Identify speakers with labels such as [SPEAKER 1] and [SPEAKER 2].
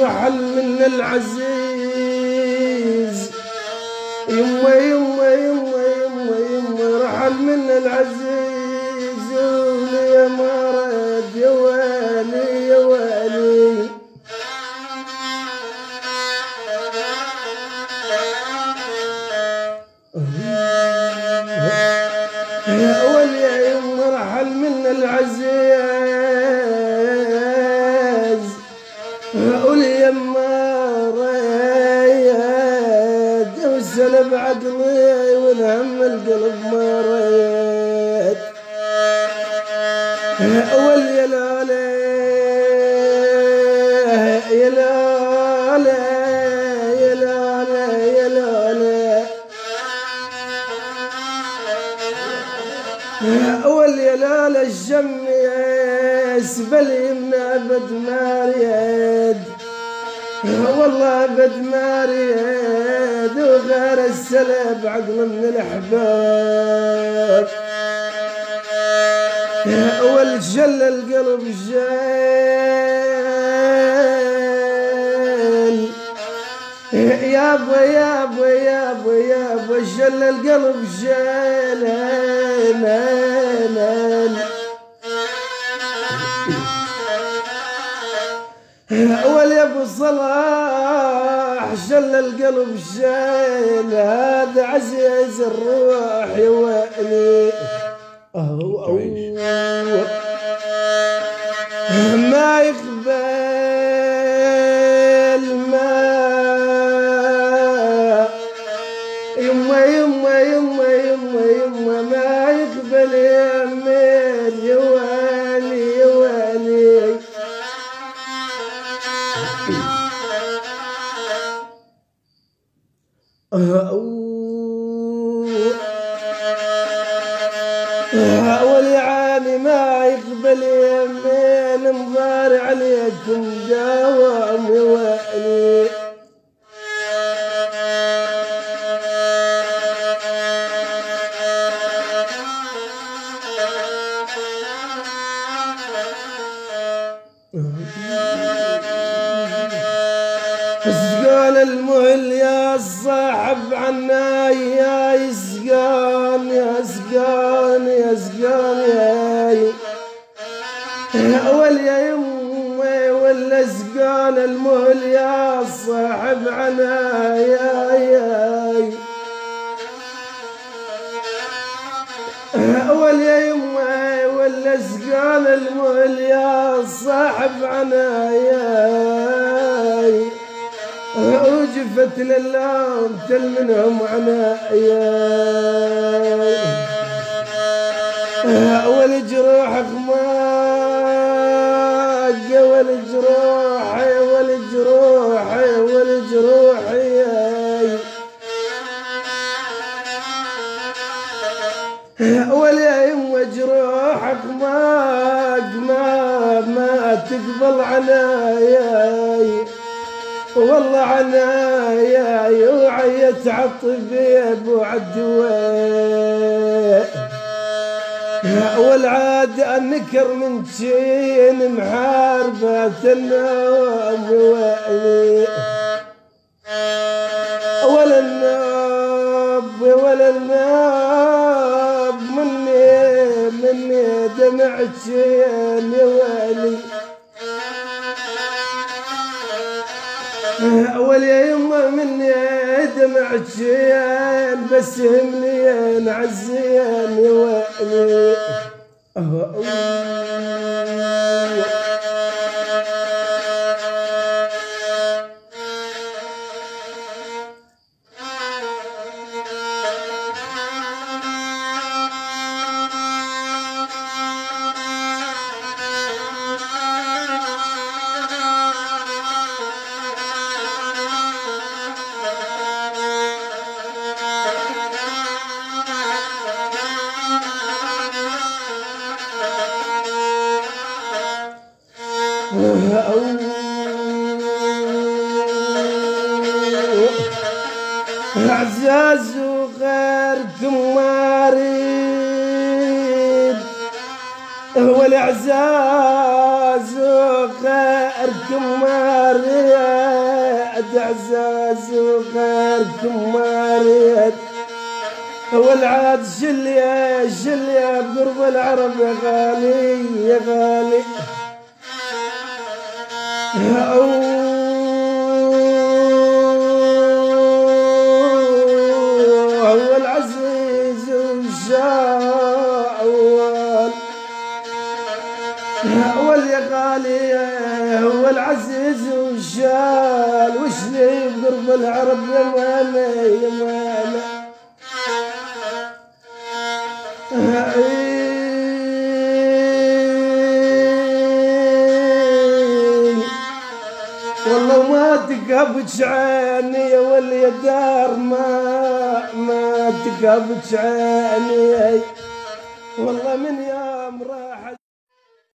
[SPEAKER 1] رحل من العزيز، يما يما يما يما يما رحل من العزيز، ولي ما رد يا ويلي يا ويلي. يا ولي يا يما رحل من العزيز، ولي يما ريت وسلب عقلي والهم القلب ما ريت. ولي يا لالا يا لالا يا لالا يا لالا، ولي يا لالا الجم يسبل يمنا بد ما ريد، والله بد ما ريد وغير السلب عقل من الأحباب. والجل القلب جال، يابا يابا يابا يابا جل القلب جال. ولي ابو صلاح جل القلب جال، هذا عزيز الروح يا ويلي. ما يقبل ما يما يما يما يما يما ما يقبل يا ميل يا ويلي يا ويلي. ولي عاني ما يقبل يمين مضار عليكم دوام يا ويلي. اسقان المهل يا الصاحب عنا يا يسقان يا سقان يا سقان يا ولي يا يمي ولا سقان المهل يا الصاحب عنا يا ولي يا يمي ولا سقان المهل يا الصاحب عنا يا وجفت لله تل منهم عنايا. والجروح خماق والجروح والجروح والجروح ولا يم جروحك ما تقبل عنايا، والله عنايا وعيت عالطبيب وعالدواء. والعاد النكر من تشين محاربة النوم ووالي، ولا النوب ولا النوب مني دمعت شين يا والي. ولي يما مني دمعت شين بس هملين عزين يا ويلي. عزاز وغيركم ماريد، هو العزاز وغيركم ماريد. اعزاز وغيركم ما ريت هو العاد شليا شليا بقرب العرب يا غالي يا غالي هو العزيز والشاول واليا غالي هو العزيز والشال وش لي بقرب العرب يا مالا يا مالا والله ما تقبش عيني يا ولي الدار ما تقبش عيني والله من يا مرا